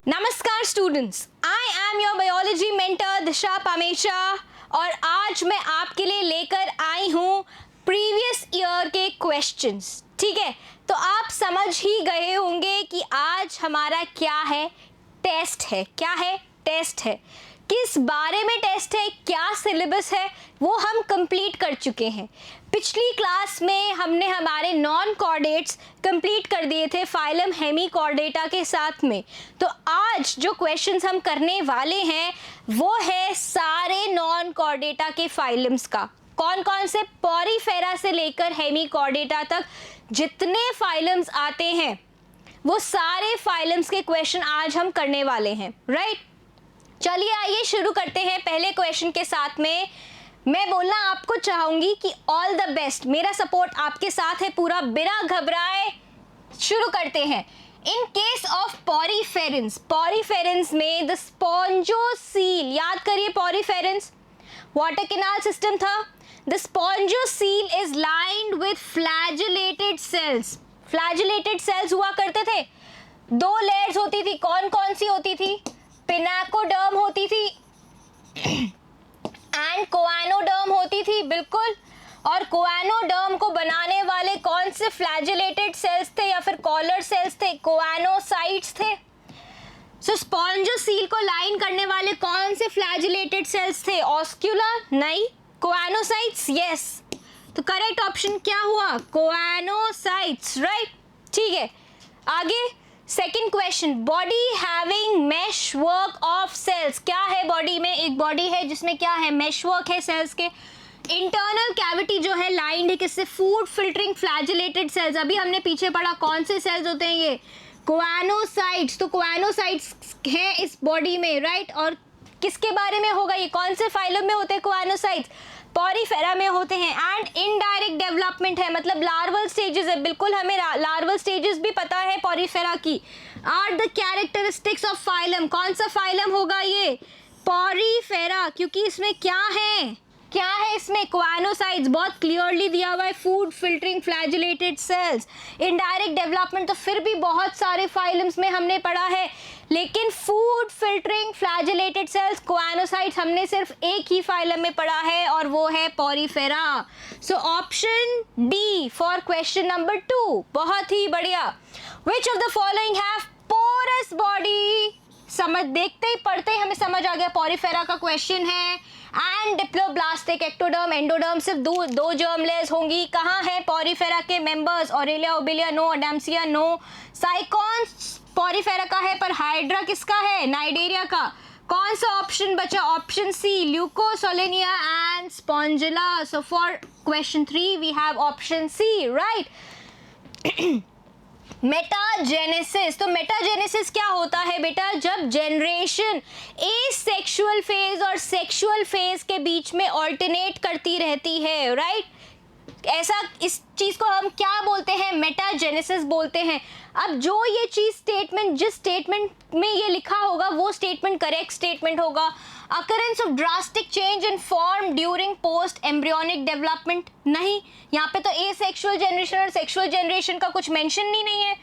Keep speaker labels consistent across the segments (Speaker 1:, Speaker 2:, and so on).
Speaker 1: नमस्कार students, I am your biology mentor Disha Pamesha और आज मैं आपके लिए लेकर आई हूँ प्रीवियस ईयर के क्वेश्चंस। ठीक है, तो आप समझ ही गए होंगे कि आज हमारा क्या है, टेस्ट है। क्या है? टेस्ट है। किस बारे में टेस्ट है, क्या सिलेबस है, वो हम कंप्लीट कर चुके हैं। पिछली क्लास में हमने हमारे नॉन कॉर्डेट्स कंप्लीट कर दिए थे फाइलम हेमीकॉर्डेटा के साथ में। तो आज जो क्वेश्चंस हम करने वाले हैं वो है सारे नॉन कॉर्डेटा के फाइलम्स का। कौन कौन से? पॉरीफेरा से लेकर हेमीकॉर्डेटा तक जितने फाइलम्स आते हैं वो सारे फाइलम्स के क्वेश्चन आज हम करने वाले हैं। राइट, चलिए आइए शुरू करते हैं पहले क्वेश्चन के साथ में। मैं बोलना आपको चाहूंगी कि ऑल द बेस्ट, मेरा सपोर्ट आपके साथ है पूरा, बिना घबराए शुरू करते हैं। In case of Poriferans, Poriferans में द स्पॉन्जोसील, याद करिए पॉरीफेरेंस वाटर कैनाल सिस्टम था। The spongocoel is lined with flagellated cells. Flagellated cells हुआ करते थे, दो लेयर्स होती थी। कौन कौन सी होती थी? पिनाकोडर्म होती थी एंड कोआनोडर्म होती थी, बिल्कुल। और कोआनोडर्म को बनाने वाले कौन से फ्लैजेलेटेड सेल्स थे या फिर कॉलर सेल्स थे? कोआनोसाइट्स थे। सो स्पॉन्जोसील को लाइन करने वाले कौन से फ्लैजेलेटेड सेल्स थे? ऑस्क्यूलर? नहीं। कोआनोसाइट्स? यस। तो करेक्ट ऑप्शन क्या हुआ? कोआनोसाइट्स। राइट, ठीक है। आगे second question, body having mesh work of cells. क्या है बॉडी में? एक बॉडी है जिसमें क्या है? मेश वर्क है सेल्स के। इंटरनल कैविटी जो है लाइंड है किससे? Food filtering flagellated cells. अभी हमने पीछे पढ़ा कौन से सेल्स होते हैं ये? कोआनोसाइट्स। तो कोआनोसाइट्स हैं इस बॉडी में, राइट। और किसके बारे में होगा ये? कौन से फाइलम में होते हैं कोआनोसाइट्स? पॉरीफेरा में होते हैं। एंड इनडायरेक्ट डेवलपमेंट है, मतलब लार्वल स्टेजेस है। बिल्कुल, हमें लार्वल स्टेजेस भी पता है पॉरीफेरा की। Are the characteristics of phylum. कौन सा फाइलम होगा ये? पॉरीफेरा, क्योंकि इसमें क्या है? क्या है इसमें? कोआनोसाइट्स, बहुत क्लियरली दिया हुआ है। Food filtering flagellated cells, indirect development तो फिर भी बहुत सारे फाइलम्स में हमने पढ़ा है, लेकिन फूड फिल्टरिंग फ्लैजेलेटेड सेल्स कोआनोसाइट्स हमने सिर्फ एक ही फाइलम में पढ़ा है और वो है Porifera. So option D for question number 2। बहुत ही बढ़िया। Which of the following have porous body? समझ, देखते ही पढ़ते ही हमें समझ आ गया पॉरीफेरा का क्वेश्चन है। एंड डिप्लोब्लास्टिक, एक्टोडर्म, एंडोडर्म, सिर्फ दो जर्म लेयर्स होंगी। कहाँ है पॉरीफेरा के members? Aurelia, Obelia no, Adamsia no. Sycons Porifera का है, पर हाइड्रा किसका है? नाइडेरिया का। कौन सा ऑप्शन बचा? Option C, Leucosolenia and Spongilla. So for question 3 we have option C, right. Metagenesis. तो मेटाजेनेसिस क्या होता है बेटा? जब जनरेशन एसेक्सुअल फेज और सेक्सुअल फेज के बीच में ऑल्टरनेट करती रहती है, राइट। ऐसा, इस चीज को हम क्या बोलते हैं? मेटाजेनेसिस बोलते हैं। अब जो ये चीज स्टेटमेंट, जिस स्टेटमेंट में ये लिखा होगा वो स्टेटमेंट करेक्ट स्टेटमेंट होगा। Occurrence of drastic change in form during post embryonic development, नहीं। यहाँ पे तो एसेक्सुअल जनरेशन और सेक्सुअल जनरेशन का कुछ मेंशन ही नहीं है।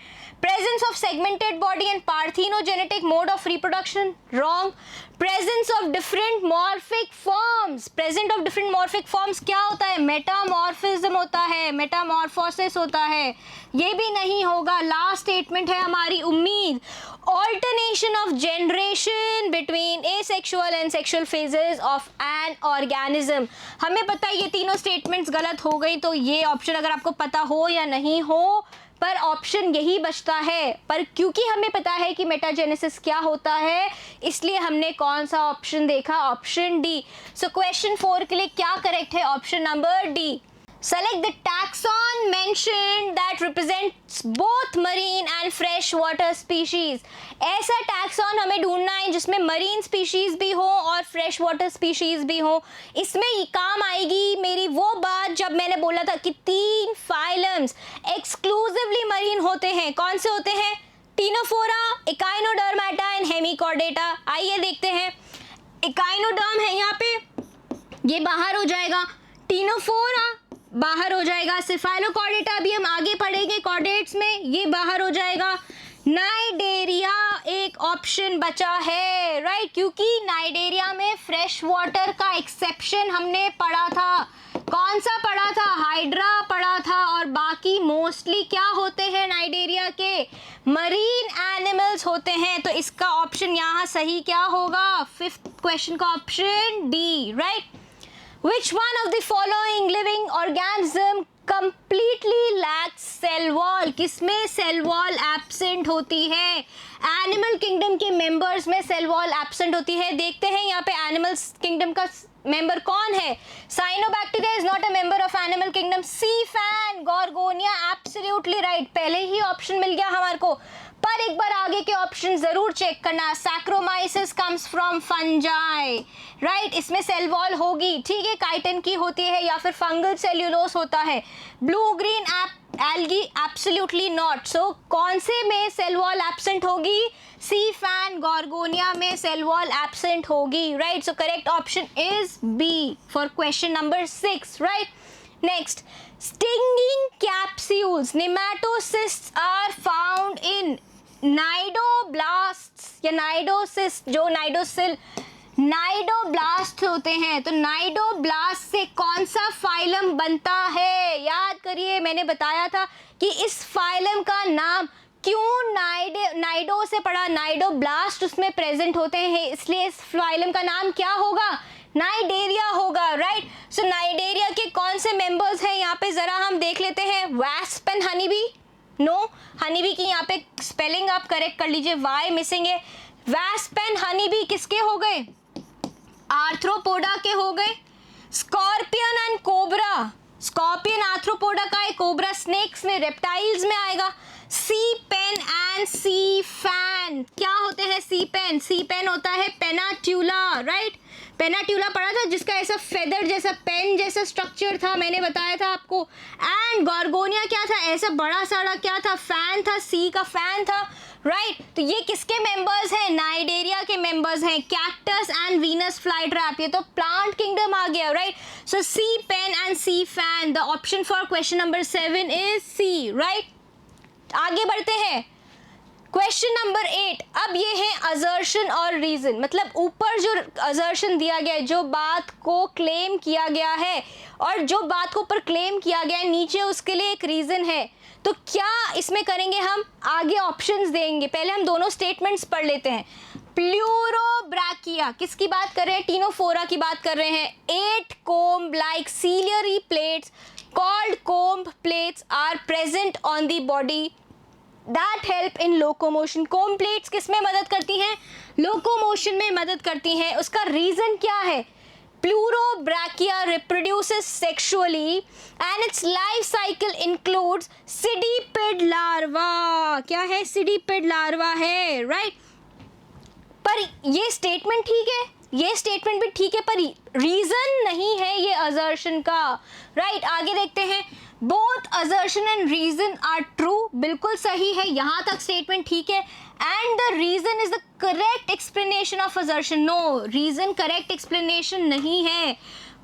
Speaker 1: Presence of segmented body and parthenogenetic mode of reproduction, wrong. Presence of different morphic forms, present of different morphic forms क्या होता है? मेटामॉर्फिज्म होता है, मेटामॉर्फोसिस होता है, ये भी नहीं होगा। लास्ट स्टेटमेंट है हमारी उम्मीद। Alternation of generation between asexual and sexual phases of an organism. हमें पता है ये तीनों स्टेटमेंट्स गलत हो गई, तो ये ऑप्शन अगर आपको पता हो या नहीं हो, पर ऑप्शन यही बचता है। पर क्योंकि हमें पता है कि मेटाजेनेसिस क्या होता है, इसलिए हमने कौन सा ऑप्शन देखा? Option D. सो क्वेश्चन 4 के लिए क्या करेक्ट है? Option number D. Select the taxon mentioned that represents both marine and fresh water species. ऐसा taxon हमें ढूंढना है जिसमें marine species भी हो और fresh water species भी हो। इसमें काम आएगी मेरी वो बात जब मैंने बोला था कि 3 phylums exclusively marine होते हैं। कौन से होते हैं? Ctenophora, Echinodermata and Hemichordata. आइए देखते हैं। इकाइनोडर्म है यहाँ पे, ये बाहर हो जाएगा। टीनोफोरा बाहर हो जाएगा। सिफाइलोकॉर्डेटा भी हम आगे पढ़ेंगे कॉर्डेट्स में, ये बाहर हो जाएगा। नाइडेरिया एक एक ऑप्शन बचा है, राइट, क्योंकि नाइडेरिया में फ्रेश वाटर का एक्सेप्शन हमने पढ़ा था। कौन सा पढ़ा था? हाइड्रा पढ़ा था, और बाकी मोस्टली क्या होते हैं नाइडेरिया के? मरीन एनिमल्स होते हैं। तो इसका ऑप्शन यहाँ सही क्या होगा? फिफ्थ क्वेश्चन का option D, right. Which one of the following living organism completely lacks cell wall? किसमें सेल वॉल एब्सेंट होती है? एनिमल किंगडम के मेंबर्स में सेल वॉल एब्सेंट होती है। देखते हैं यहाँ पे एनिमल्स किंगडम का मेंबर कौन है। Cyanobacteria is not a member of animal kingdom. Sea fan, gorgonia, absolutely right. पहले ही ऑप्शन मिल गया हमारे को, पर एक बार आगे के ऑप्शन जरूर चेक करना। Saccharomyces comes from fungi, right, इसमें सेल वॉल होगी, ठीक है, काइटन की होती है या फिर फंगल सेल्यूलोस होता है। Blue green algae absolutely not. So कौन से में सेल वॉल एब्सेंट होगी? सी फैन, गॉर्गोनिया में सेल वॉल एब्सेंट होगी, right. So correct option is B for question number 6, right. Next, stinging capsules nematocysts are found in cnidoblasts या cnidocyst, जो नाइडोसिल cnidoblast होते हैं। तो नाइडोब्लास्ट से कौन सा फाइलम बनता है? याद करिए, मैंने बताया था कि इस फाइलम का नाम क्यों नाइडो से पढ़ा, नाइडोब्लास्ट उसमें प्रेजेंट होते हैं, इसलिए इस फाइलम का नाम क्या होगा? नाइडेरिया होगा, राइट। सो नाइडेरिया के कौन से मेंबर्स हैं यहाँ पे जरा हम देख लेते हैं। Wasp and honeybee, no, honeybee की यहाँ पे स्पेलिंग आप करेक्ट कर लीजिए, वाई मिसिंग है। वैस्प एंड हनीबी किसके हो गए? आर्थ्रोपोडा के हो गए। Scorpion and cobra, scorpion Arthropoda का है, कोबरा स्नेक्स में, रेप्टाइल्स में आएगा। Sea pen and sea fan क्या होते हैं? सी पेन, सी पेन होता है पेनाट्यूला, राइट। पेनाट्यूला पढ़ा था, जिसका ऐसा फेदर जैसा पेन जैसा स्ट्रक्चर था, मैंने बताया था आपको। एंड गॉर्गोनिया क्या था? ऐसा बड़ा सारा क्या था? फैन था, सी का फैन था, राइट। तो ये किसके मेंबर्स हैं? नाइडेरिया के मेंबर्स हैं। Cactus and Venus flytrap, ये तो प्लांट किंगडम आ गया, right. So sea pen and sea fan, the option for question number 7 is C, right. आगे बढ़ते हैं, क्वेश्चन नंबर 8। अब ये है असर्शन और रीजन, मतलब ऊपर जो असर्शन दिया गया है, जो बात को क्लेम किया गया है, और जो बात को ऊपर क्लेम किया गया है नीचे उसके लिए एक रीजन है। तो क्या इसमें करेंगे हम? आगे ऑप्शंस देंगे, पहले हम दोनों स्टेटमेंट्स पढ़ लेते हैं। प्लूरोब्रैकिया किसकी बात कर रहे हैं? टीनोफोरा की बात कर रहे हैं। 8 comb like ciliary plates called comb plates are present on the body that help in locomotion. comb plates किस में मदद करती हैं? लोकोमोशन में मदद करती हैं। उसका रीजन क्या है? Pleurobrachia reproduces sexually and its life cycle includes sidipid larva. क्या है? sidipid larva है, right? पर ये स्टेटमेंट ठीक है, ये स्टेटमेंट भी ठीक है, पर रीजन नहीं है ये असर्शन का, राइट। आगे देखते हैं। Both assertion and reason are true, बिल्कुल सही है, यहाँ तक स्टेटमेंट ठीक है। And the reason is the correct explanation of assertion, no, reason correct explanation नहीं है।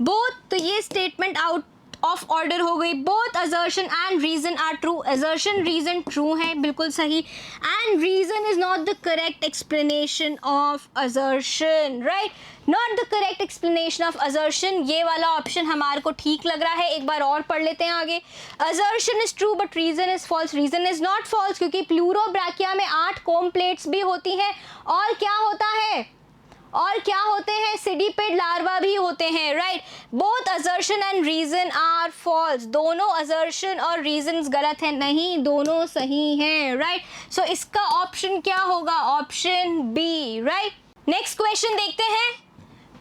Speaker 1: बोथ, तो ये स्टेटमेंट आउट ऑफ ऑर्डर हो गई। Both assertion and reason are true, assertion reason true है, बिल्कुल सही। And reason is not the correct explanation of assertion, right, not the correct explanation of assertion. ये वाला ऑप्शन हमारे को ठीक लग रहा है। एक बार और पढ़ लेते हैं आगे। Assertion is true but reason is false, reason is not false, क्योंकि प्लूरोब्रैकिया में 8 कोम प्लेट्स भी होती हैं, और क्या होता है? और क्या होते हैं? सिडिपिड लार्वा भी होते हैं, right. Both assertion and reason are false, दोनों असर्शन और रीजन गलत है, नहीं, दोनों सही हैं, राइट। सो इसका ऑप्शन क्या होगा? Option B, right. Next question देखते हैं।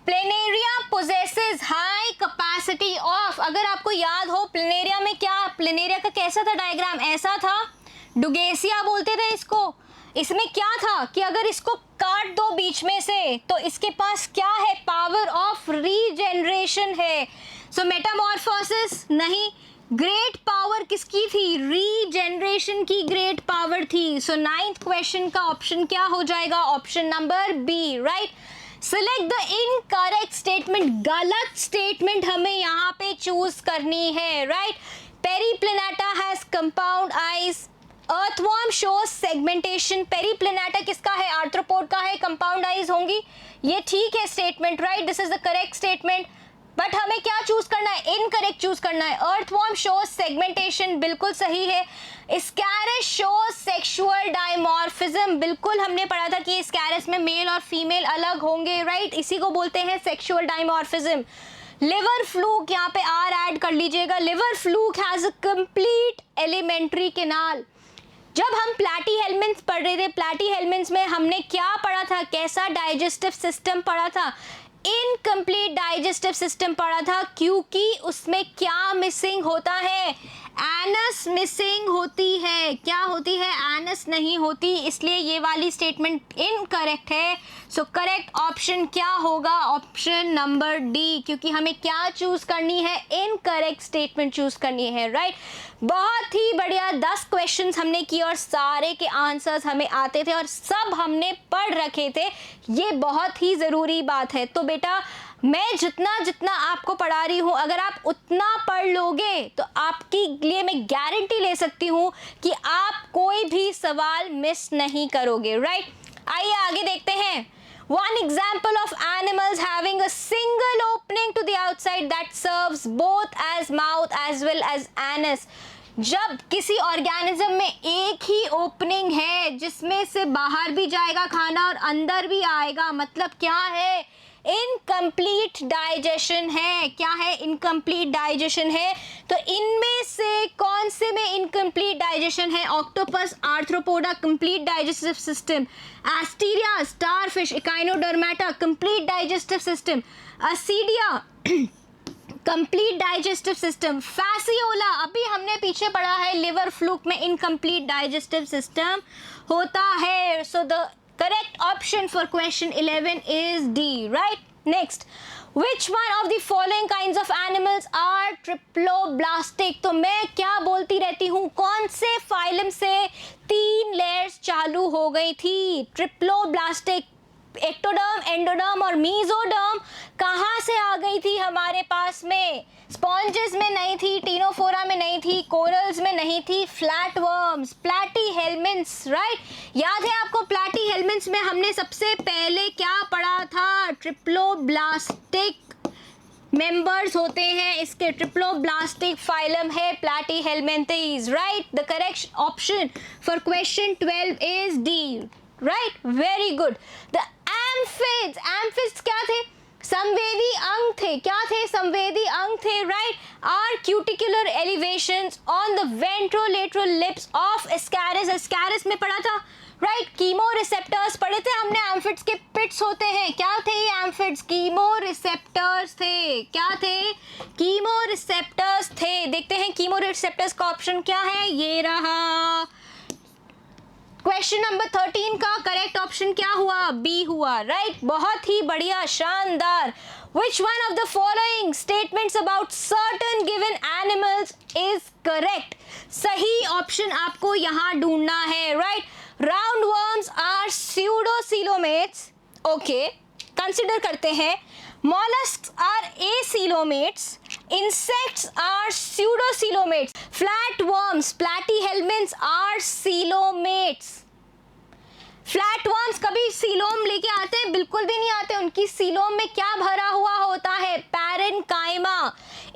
Speaker 1: Planaria possesses high capacity of, अगर आपको याद हो प्लेनेरिया में क्या, प्लेनेरिया का कैसा था डायग्राम? ऐसा था, डुगेसिया बोलते थे इसको। इसमें क्या था कि अगर इसको काट दो बीच में से तो इसके पास क्या है? पावर ऑफ रीजेनरेशन है। सो मेटामॉर्फोसिस नहीं, ग्रेट पावर किसकी थी? रीजेनरेशन की ग्रेट पावर थी। सो 9th क्वेश्चन का ऑप्शन क्या हो जाएगा? Option number B, right. Select the incorrect statement, गलत स्टेटमेंट हमें यहाँ पे चूज करनी है, right. Periplaneta has compound eyes, earthworm shows segmentation, Periplaneta किसका है, आर्थ्रोपोड का है, कंपाउंड आईज होंगी, ये ठीक है statement, right, this is the correct statement. But हमें क्या चूज करना है, इनकरेक्ट चूज करना है। अर्थवर्म शोज सेगमेंटेशन बिल्कुल सही है। स्कैरस शोज सेक्सुअल डायमॉर्फिज्म, बिल्कुल हमने पढ़ा था कि स्कैरस में मेल और फीमेल अलग होंगे, राइट, इसी को बोलते हैं सेक्सुअल डायमॉर्फिज्म। लिवर फ्लूक, यहाँ पे आर ऐड कर लीजिएगा, liver fluke has a complete alimentary canal. जब हम प्लैटीहेल्मिन्थ पढ़ रहे थे, प्लैटीहेल्मिन्थ में हमने क्या पढ़ा था, कैसा डाइजेस्टिव सिस्टम पढ़ा था, इनकम्प्लीट डाइजेस्टिव सिस्टम पढ़ा था, क्योंकि उसमें क्या मिसिंग होता है, एनस मिसिंग होती है। क्या होती है, एनस नहीं होती, इसलिए ये वाली स्टेटमेंट इनकरेक्ट है। सो करेक्ट ऑप्शन क्या होगा, ऑप्शन नंबर डी, क्योंकि हमें क्या चूज करनी है, इनकरेक्ट स्टेटमेंट चूज करनी है, राइट। बहुत ही बढ़िया, 10 क्वेश्चंस हमने किए और सारे के आंसर्स हमें आते थे और सब हमने पढ़ रखे थे, ये बहुत ही ज़रूरी बात है। तो बेटा मैं जितना जितना आपको पढ़ा रही हूँ, अगर आप उतना पढ़ लोगे तो आपके लिए मैं गारंटी ले सकती हूँ कि आप कोई भी सवाल मिस नहीं करोगे, राइट। आइए आगे देखते हैं। One example of animals having a single opening to the outside that serves both as mouth as well as anus. जब किसी ऑर्गेनिज्म में एक ही ओपनिंग है जिसमें से बाहर भी जाएगा खाना और अंदर भी आएगा, मतलब क्या है, इनकम्प्लीट डाइजेशन है। क्या है, इनकम्प्लीट डाइजेशन है। तो इनमें से कौन से में इनकम्प्लीट डाइजेशन है, octopus, Arthropoda complete digestive system, Asterias, starfish, Echinodermata complete digestive system, Ascidia complete digestive system, Fasciola अभी हमने पीछे पढ़ा है, लिवर फ्लूक में इनकम्प्लीट डाइजेस्टिव सिस्टम होता है। So the correct option for question 11 is D, right? Next, which one of the following kinds of animals are triploblastic? तो मैं क्या बोलती रहती हूँ, कौन से फाइलम से 3 लेयर्स चालू हो गई थी, ट्रिप्लोब्लास्टिक। एक्टोडर्म, एंडोडर्म और मीजोडर्म कहाँ से आ गई थी हमारे पास में, स्पॉन्जेस में नहीं थी, टीनोफोरा में नहीं थी, कोरल्स में नहीं थी, फ्लैटवर्म्स, प्लैटीहेल्मिन्थ्स, राइट। याद है आपको, प्लैटीहेल्मिन्थ्स में हमने सबसे पहले क्या पढ़ा था, ट्रिप्लोब्लास्टिक मेंबर्स होते हैं इसके, ट्रिप्लोब्लास्टिक फाइलम है Platyhelminthes, right. The correct option for question 12 is D, right, very good. The amphids, amphids क्या थे, संवेदी अंग थे, क्या थे, संवेदी अंग थे, right. Are cuticular elevations on the ventrolateral lips of Ascaris, Ascaris में पढ़ा था, राइट। कीमो रिसेप्टर्स पढ़े थे हमने, एम्फिड्स के पिट्स होते हैं, क्या थे ये एम्फिड्स, कीमो रिसेप्टर्स थे, क्या थे, कीमो रिसेप्टर्स थे। देखते हैं कीमो रिसेप्टर्स का ऑप्शन क्या है, ये रहा। क्वेश्चन नंबर 13 का करेक्ट ऑप्शन क्या हुआ, बी हुआ, राइट। बहुत ही बढ़िया, शानदार। Which one of the following statements about certain given animals is correct? सही ऑप्शन आपको यहाँ ढूंढना है, right. Roundworms are pseudocoelomates, okay, consider करते हैं। Mollusks are acoelomates, insects are pseudocoelomates, flatworms, platyhelminths are coelomates। Flatworms कभी सीलोम लेके आते हैं, बिल्कुल भी नहीं आते, उनकी सीलोम में क्या भरा हुआ होता है, पैरेन्काइमा।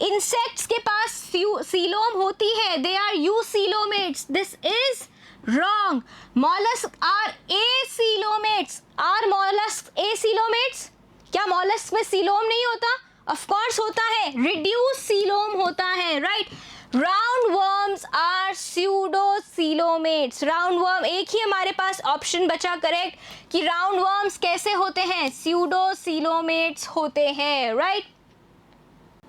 Speaker 1: इंसेक्ट्स के पास सीलोम होती है, they are eucoelomates, this is wrong. Molluscs are acoelomates, are molluscs acoelomates, क्या मॉलस्क में सीलोम नहीं होता, ऑफ कोर्स होता है, रिड्यूस सीलोम होता है, राइट। राउंडवर्म्स आर स्यूडोसीलोमेट्स, राउंडवर्म एक ही हमारे पास ऑप्शन बचा करेक्ट कि राउंडवर्म्स कैसे होते हैं, स्यूडोसीलोमेट्स होते हैं, right.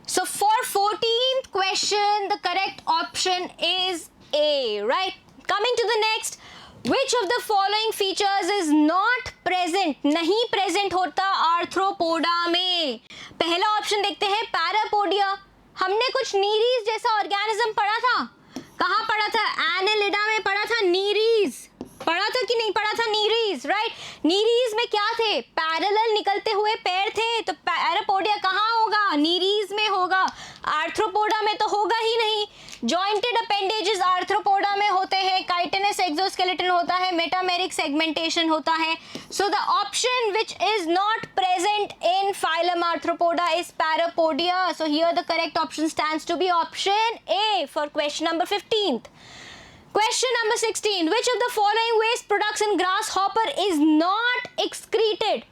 Speaker 1: So for 14th question the correct option is A, right. Coming to the next, Which of the following features is not present, नहीं प्रेजेंट होता आर्थ्रोपोडा में। पहला ऑप्शन देखते हैं, पैरापोडिया। हमने कुछ नीरीज जैसा ऑर्गेनिज्म पढ़ा था, कहाँ पढ़ा था, एनालिडा में पढ़ा था, नीरीज पढ़ा था कि नहीं पढ़ा था, नीरीज, राइट। नीरीज में क्या थे, पैरेलल निकलते हुए पैर थे, तो पैरापोडिया कहाँ होगा, नीरीज में होगा, आर्थ्रोपोडा में तो होगा ही नहीं। जॉइंटेड अपेंडेजेस आर्थ्रोपोडा में होते हैं, काइटिनस न्यूक्लियस एक्सोस्केलेटन होता है, मेटामेरिक सेगमेंटेशन होता है. So the option which is not present in phylum Arthropoda is parapodia. So here the correct option stands to be option A for question number 15th. Question number 16. Which of the following waste products in grasshopper is not excreted?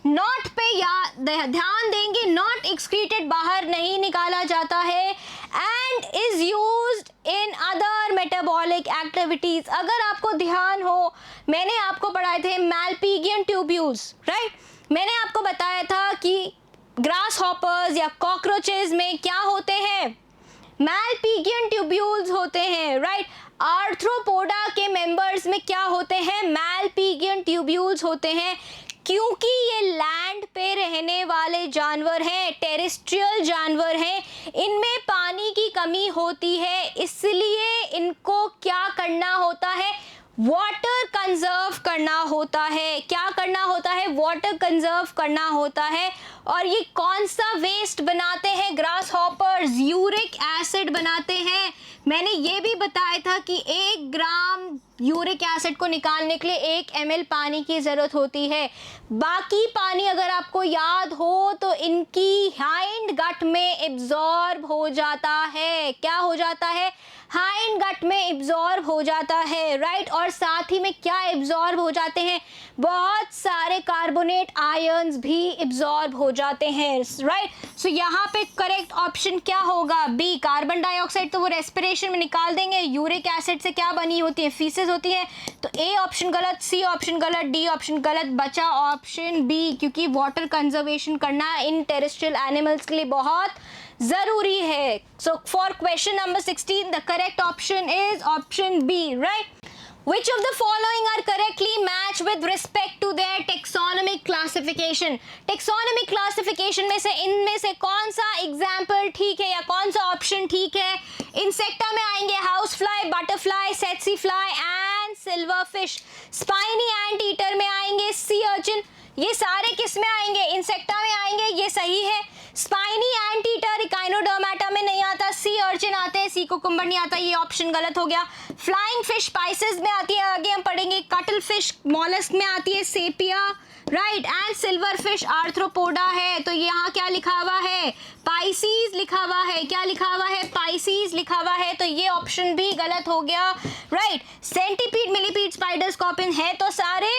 Speaker 1: Not पे ध्यान देंगे. Not excreted बाहर नहीं निकाला जाता है and is used in other metabolic activities. अगर आपको ध्यान हो, मैंने आपको पढ़ाए थे Malpighian tubules, right? मैंने आपको बताया था कि grasshoppers या cockroaches में क्या होते हैं? Malpighian tubules होते हैं, right? आर्थ्रोपोडा के मेंबर्स में क्या होते हैं? Malpighian tubules होते हैं, क्योंकि ये लैंड पे रहने वाले जानवर हैं, टेरेस्ट्रियल जानवर हैं, इनमें पानी की कमी होती है, इसलिए इनको क्या करना होता है? वाटर कंजर्व करना होता है. क्या करना होता है? वाटर कंजर्व करना होता है. और ये कौन सा वेस्ट बनाते हैं ग्रास हॉपर्स? यूरिक एसिड बनाते हैं. मैंने ये भी बताया था कि 1 ग्राम यूरिक एसिड को निकालने के लिए 1 ml पानी की ज़रूरत होती है. बाकी पानी अगर आपको याद हो तो इनकी हाइंड गट में एब्जॉर्ब हो जाता है. क्या हो जाता है? हाइंड गट में एब्जॉर्ब हो जाता है, राइट. और साथ ही में क्या एब्जॉर्ब हो जाते हैं? बहुत सारे कार्बोनेट आयंस भी एब्जॉर्ब हो जाते हैं, राइट. सो यहाँ पे करेक्ट ऑप्शन क्या होगा? बी. कार्बन डाइऑक्साइड तो वो रेस्पिरेशन में निकाल देंगे. यूरिक एसिड से क्या बनी होती है? फीसेस होती है. तो ए ऑप्शन गलत, सी ऑप्शन गलत, डी ऑप्शन गलत, बचा ऑप्शन बी, क्योंकि वाटर कंजर्वेशन करना इन टेरेस्ट्रियल एनिमल्स के लिए बहुत जरूरी है. So for question number 16 the correct option is option B, right. Which of the following are correctly matched with respect to their taxonomic classification? Taxonomic classification में से इनमें से कौन सा एग्जाम्पल ठीक है या कौन सा ऑप्शन ठीक है? इंसेक्टा में आएंगे housefly, butterfly, tsetse fly and silverfish. Spiny anteater में आएंगे सी अर्चिन. ये सारे किस में आएंगे? इंसेक्टा में आएंगे, ये सही है. स्पाइनी एंट ईटर इकाइनोडर्मेटा में नहीं आता, सी अर्चिन आते हैं, सी कुकुम्बर नहीं आता, ये ऑप्शन गलत हो गया. फ्लाइंग फिश स्पाइसेस में आती है, आगे हम पढ़ेंगे. कटल फिश मॉलस्क में आती है, sepia, right. And silver fish arthropoda है. तो यहाँ क्या लिखा हुआ है? पाइसीज लिखा हुआ है. क्या लिखा हुआ है? पाइसीज लिखा हुआ है. तो ये ऑप्शन भी गलत हो गया, right. Centipede, millipede, spider, scorpion है तो सारे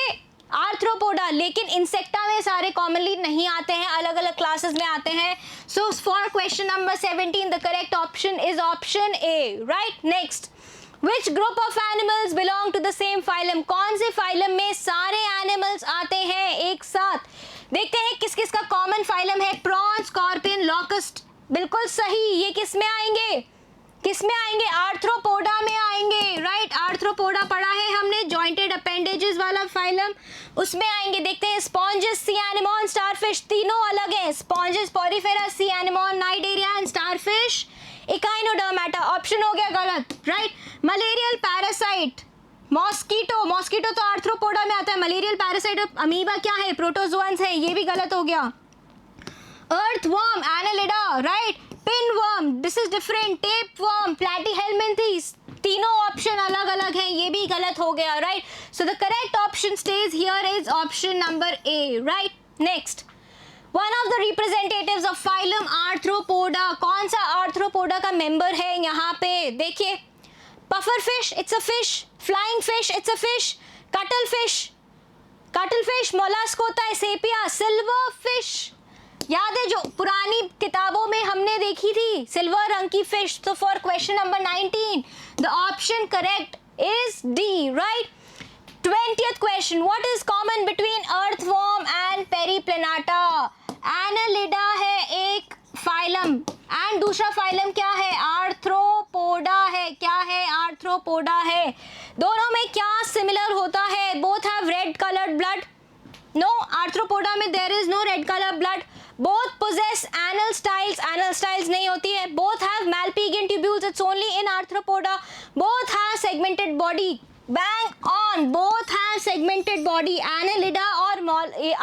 Speaker 1: आर्थ्रोपोडा, लेकिन इंसेक्टा में सारे कॉमनली नहीं आते हैं, अलग अलग क्लासेस में आते हैं. So for question number 17 the correct option is option A, right. Next, which group of animals belong to the same phylum? कौन से फाइलम में सारे एनिमल्स आते हैं एक साथ? देखते हैं किस किस का कॉमन फाइलम है. Prawn, scorpion, locust. बिल्कुल सही. ये किस में आएंगे? किस में आएंगे? आर्थ्रोपोडा में आएंगे, राइट. आर्थ्रोपोडा पढ़ा है हमने, जॉइंटेड अपेंडेजेस वाला फाइलम, उसमें आएंगे. देखते हैं स्पॉन्जेस, सी एनिमोन, स्टारफिश. तीनों अलग हैं. Sponges, Porifera, C anemone, Cnidaria and starfish Echinodermata. Option हो गया गलत, right. Malarial parasite, mosquito. Mosquito तो आर्थ्रोपोडा में आता है. मलेरियल पैरासाइट अमीबा क्या है? प्रोटोजोअन्स है. ये भी गलत हो गया. Earthworm, Annelida, right. Pinworm, this is different. Tapeworm, Platyhelminthes. तीनों ऑप्शन अलग अलग हैं, ये भी गलत हो गया, right. So the correct option stage here is option number A, right. Next, one of the representatives of phylum arthropoda. कौन सा आर्थ्रोपोडा का मेंबर है यहाँ पे? देखिए, puffer fish, it's a fish. Flying fish, it's a fish. Cuttle fish mollusc होता है. Sepia, silver fish. याद है जो पुरानी किताबों में हमने देखी थी, सिल्वर रंग की फिश. तो for question number 19 the option correct is D, right. 20th question, what is common between earthworm and Periplaneta? Annelida है एक फाइलम एंड दूसरा फाइलम क्या है? आर्थ्रोपोडा है. क्या है? आर्थ्रोपोडा है. दोनों में क्या सिमिलर होता है? Both have red coloured blood. No, Arthropoda में there is no red colour blood. Both possess anal styles. Anal styles नहीं होती है. Both have Malpighian tubules. It's only in Arthropoda. Both have segmented body. Bang on. Both have segmented body. Annelida और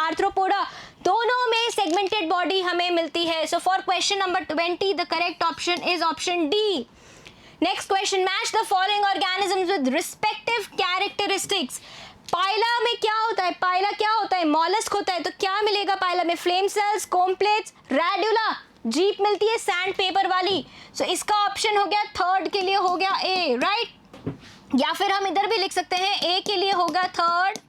Speaker 1: Arthropoda दोनों में segmented body हमें मिलती है. So for question number 20 the correct option is option D. Next question, match the following organisms with respective characteristics. Pila में क्या होता है, पाइला क्या होता है, मॉलस्क होता है, तो क्या मिलेगा पाइला में, फ्लेम सेल्स, कॉम्प्लेट्स, रेडुला, जीप मिलती है सैंड पेपर वाली। सो इसका ऑप्शन हो गया थर्ड के लिए हो गया ए, राइट। या फिर हम इधर भी लिख सकते हैं ए के लिए होगा थर्ड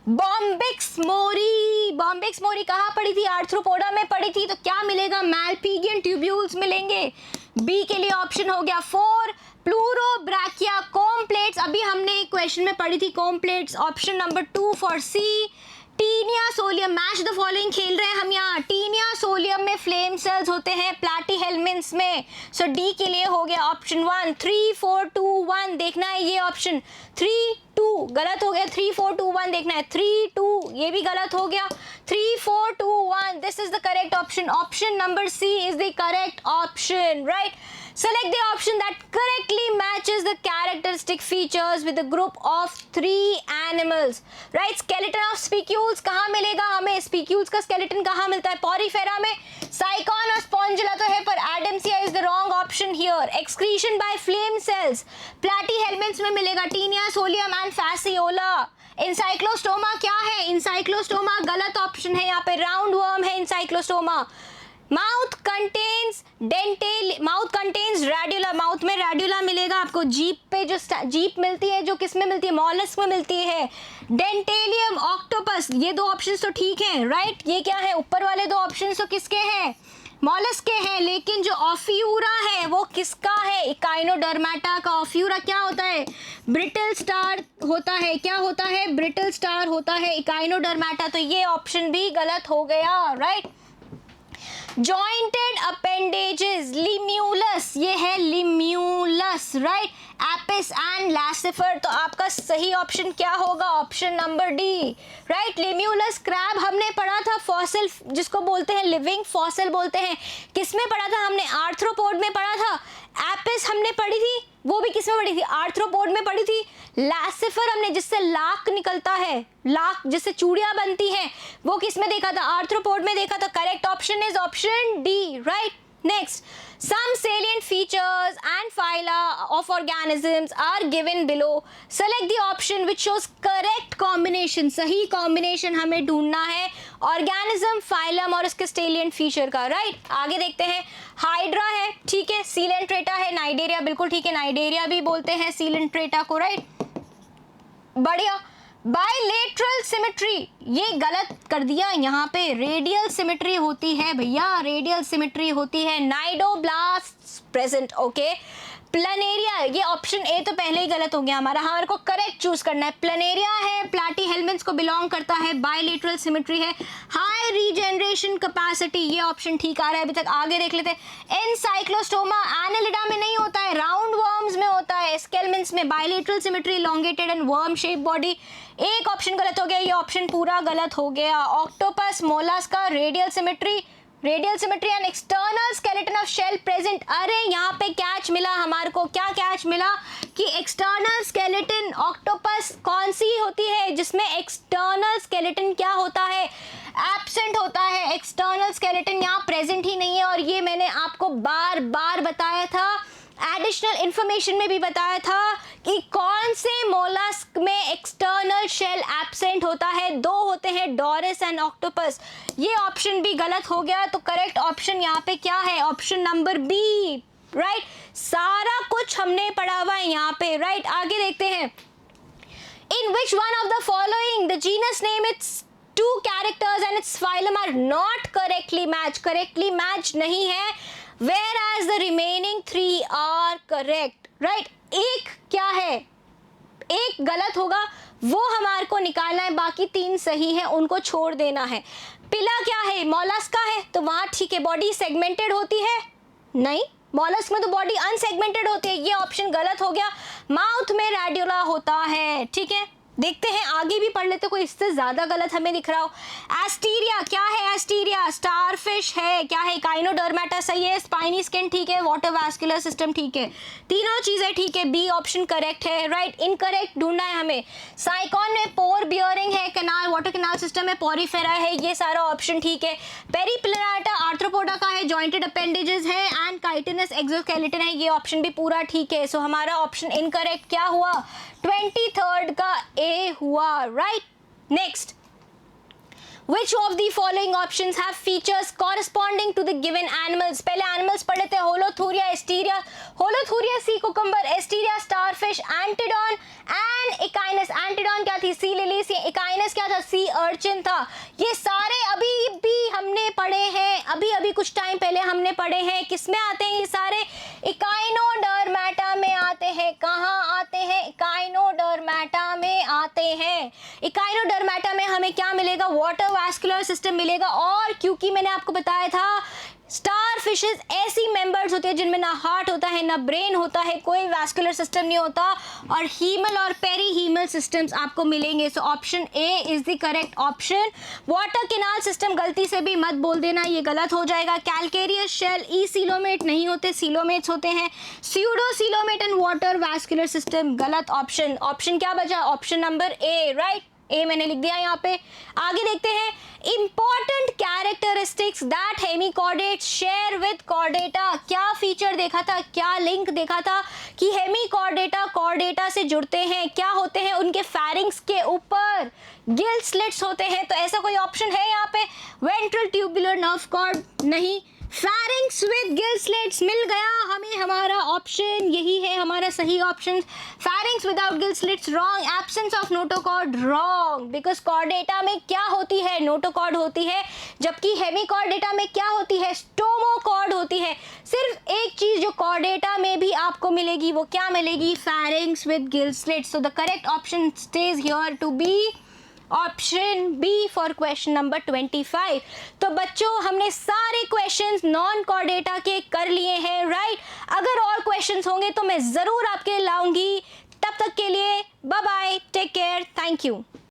Speaker 1: बॉम्बिक्स मोरी। बॉम्बिक्स मोरी कहाँ पड़ी थी, आर्थ्रोपोडा में पड़ी थी, तो क्या मिलेगा, मैल्पिगियन ट्यूब्यूल्स मिलेंगे। बी के लिए ऑप्शन हो गया 4 प्लूरोब्रैकिया कॉम्प्लेट्स, अभी हमने एक क्वेश्चन में पढ़ी थी comb plates, option number 2 for C. Taenia solium, match the following खेल रहे हैं हम यहाँ। टीनिया सोलियम में फ्लेम सेल्स होते हैं प्लैटीहेल्मिन्थ्स में, सो डी के लिए हो गया ऑप्शन 1। 3 4 2 1 देखना है, ये ऑप्शन 3 2 गलत हो गया, 3 4 2 1 देखना है, 3 2 ये भी गलत हो गया, 3 4 2 1 this is the correct option. Option number C is the correct option, right. Select the option that correctly matches the characteristic features with a group of 3 animals. Right? Skeleton of spicules कहाँ मिलेगा हमें? Spicules का skeleton कहाँ मिलता है? Porifera में। Sycon और Spongilla तो है, पर Adamsia is the wrong option here. Excretion by flame cells. Platyhelminths में मिलेगा Taenia solium and Fasciola. Encyclostoma क्या है? Encyclostoma गलत ऑप्शन है यहाँ पे, राउंड वर्म है Encyclostoma. Mouth contains radula, mouth में रेड्यूला मिलेगा आपको। जीप पे जो जीप मिलती है, जो किस में मिलती है, मॉलस्क में मिलती है। डेंटेलियम, ऑक्टोपस, ये 2 ऑप्शंस तो ठीक हैं, राइट। ये क्या है, ऊपर वाले 2 ऑप्शंस तो किसके हैं, मॉलस्क के हैं, लेकिन जो ऑफ्यूरा है वो किसका है, इकाइनोडर्मेटा का। ऑफ्यूरा क्या होता है, ब्रिटल स्टार होता है, क्या होता है, ब्रिटल स्टार होता है इकाइनोडर्मेटा, तो ये ऑप्शन भी गलत हो गया, राइट। जॉइंटेड अपेंडेजेस, लिम्यूलस, ये है Limulus, right. Apis and Laccifer, तो आपका सही ऑप्शन क्या होगा, option number D, right. Limulus crab हमने पढ़ा था, फॉसिल जिसको बोलते हैं, लिविंग फॉसिल बोलते हैं, किस में पढ़ा था हमने, आर्थ्रोपोड में पढ़ा था। एपिस हमने पढ़ी थी, वो भी किस में पढ़ी थी, आर्थ्रोपोड में पढ़ी थी। लैसिफर हमने, जिससे लाख निकलता है, लाख जिससे चूड़ियां बनती हैं, वो किस में देखा था, आर्थ्रोपोड में देखा था। Correct option is option D, right. Next, some salient features and phyla of organisms are given below. Select the option which shows correct combination. सही combination हमें ढूंढना है organism, phylum और उसके salient feature का, right? आगे देखते हैं, हाइड्रा है, ठीक है, सीलेंट्रेटा है, नाइडेरिया बिल्कुल ठीक है, नाइडेरिया भी बोलते हैं सीलेंट्रेटा को, राइट। बढ़िया। बाइलेटरल सिमेट्री, ये गलत कर दिया, यहाँ पे रेडियल सिमेट्री होती है भैया, रेडियल सिमेट्री होती है, नाइडोब्लास्ट प्रेजेंट, ओके। प्लानेरिया, ये ऑप्शन ए तो पहले ही गलत हो गया हमारा, हमारे को करेक्ट चूज करना है। प्लानेरिया है, प्लैटीहेल्मिन्थ्स को बिलोंग करता है, बाइलेटरल सिमेट्री है, हाई रीजनरेशन कैपेसिटी, ये ऑप्शन ठीक आ रहा है अभी तक। आगे देख लेते हैं, एनसाइक्लोस्टोमा एनालिडा में नहीं होता है, राउंड वर्म्स में होता है, स्केलमिन्थ्स में। Bilateral symmetry, elongated and worm shape body, एक ऑप्शन गलत हो गया, ये ऑप्शन पूरा गलत हो गया। Octopus, Mollusca, radial symmetry and external skeleton of shell present. अरे यहाँ पे कैच मिला हमारे को, क्या कैच मिला कि एक्सटर्नल स्केलेटन ऑक्टोपस कौन सी होती है जिसमें एक्सटर्नल स्केलेटन क्या होता है, एब्सेंट होता है, एक्सटर्नल स्केलेटन यहाँ प्रेजेंट ही नहीं है। और ये मैंने आपको बार बार बताया था, एडिशनल इंफॉर्मेशन में भी बताया था कि कौन से मोलस्क में एक्सटर्नल शेल एब्सेंट होता है, 2 होते हैं, डोरिस एंड ऑक्टोपस। ये ऑप्शन भी गलत हो गया, तो करेक्ट ऑप्शन यहाँ पे क्या है, ऑप्शन नंबर बी, राइट। सारा कुछ हमने पढ़ा हुआ है यहाँ पे, राइट। आगे देखते हैं, in which one of the following the genus name its 2 characters and its phylum are not correctly match, correctly match नहीं है, whereas the remaining 3 are correct, right? एक क्या है, एक गलत होगा, वो हमारे को निकालना है, बाकी 3 सही है, उनको छोड़ देना है। पिला क्या है, मॉलस्का है, तो वहां ठीक है, बॉडी सेगमेंटेड होती है, नहीं, मॉलस्क में तो बॉडी अनसेगमेंटेड होती है, ये ऑप्शन गलत हो गया। माउथ में रेड्यूला होता है, ठीक है, देखते हैं आगे भी पढ़ लेते, कोई इससे ज्यादा गलत हमें दिख रहा हो। एस्टीरिया क्या है? एस्टीरिया स्टारफिश है। क्या है? काइनोडर्मेटा सही है, स्पाइनी स्किन ठीक है, वाटर वास्कुलर सिस्टम ठीक है, तीनों चीजें ठीक है, बी ऑप्शन करेक्ट है। राइट, इनकरेक्ट ढूंढना है हमें। साइकॉन में पोर बियरिंग है, कैनाल वाटर कैनाल सिस्टम है, पॉरीफेरा है, ये सारा ऑप्शन ठीक है। पेरिप्लैटा आर्थ्रोपोडा का है, जॉइंटेड अपेंडेजेस है, एंड काइटिनस एक्सोस्केलेटन है, ये ऑप्शन भी पूरा ठीक है। सो हमारा ऑप्शन इनकरेक्ट क्या हुआ? 23rd का ए हुआ। Right, next, Which of the following options have features corresponding to the given animals? पहले animals पढ़ लेते हैं। Holothuria, Asterias, Holothuria sea cucumber, Asterias starfish, Antedon and Echinus. Antedon क्या थी? सी लिलीज। इकाइनस क्या था? सी अर्चिन था। ये सारे अभी भी हमने पढ़े हैं, अभी अभी कुछ टाइम पहले हमने पढ़े हैं। किसमें आते हैं ये सारे? इकाइनोडर्मेटा में आते हैं। कहाँ आते हैं? इकाइनोडर्मेटा में आते हैं। इकाइनोडर्मेटा में हमें क्या मिलेगा? वाटर वास्कुलर सिस्टम मिलेगा। और क्योंकि मैंने आपको बताया था स्टार फिशेस ऐसी मेंबर्स होते हैं जिनमें ना हार्ट होता है, ना ब्रेन होता है, कोई वास्कुलर सिस्टम नहीं होता, और हीमल और पेरी हीमल सिस्टम्स आपको मिलेंगे। So option A is the correct option. Water canal system गलती से भी मत बोल देना, ये गलत हो जाएगा। कैलकेरियस शेल ई सीलोमेट नहीं होते, सीलोमेट्स होते हैं। Pseudo coelomate and water vascular system गलत ऑप्शन। ऑप्शन क्या बचा? Option number A. राइट, ए मैंने लिख दिया यहाँ पे। आगे देखते हैं, important characteristics that hemichordates share with Chordata. क्या फीचर देखा था, क्या लिंक देखा था कि हेमिकॉर्डेटा कॉर्डेटा से जुड़ते हैं? क्या होते हैं? उनके फैरिंग्स के ऊपर गिल स्लिट्स होते हैं। तो ऐसा कोई ऑप्शन है यहाँ पे? वेंट्रल ट्यूबुलर नर्व कॉर्ड नहीं, फैरिंग्स विद गिल स्लिट्स मिल गया हमें। हमारा ऑप्शन यही है, हमारा सही option. फैरिंग्स without gill slits wrong. Absence of notochord wrong, because Chordata में क्या होती है? नोटोकॉर्ड होती है, जबकि हेमिकॉर्डेटा में क्या होती है? स्टोमोकॉर्ड होती है। सिर्फ एक चीज जो कॉर्डेटा में भी आपको मिलेगी वो क्या मिलेगी? Pharynx with gill slits. So the correct option stage here to be option B for question number 25। तो बच्चों हमने सारे क्वेश्चंस नॉन कॉर्डेटा के कर लिए हैं। राइट, अगर और क्वेश्चंस होंगे तो मैं जरूर आपके लाऊंगी। तब तक के लिए bye bye, take care, thank you.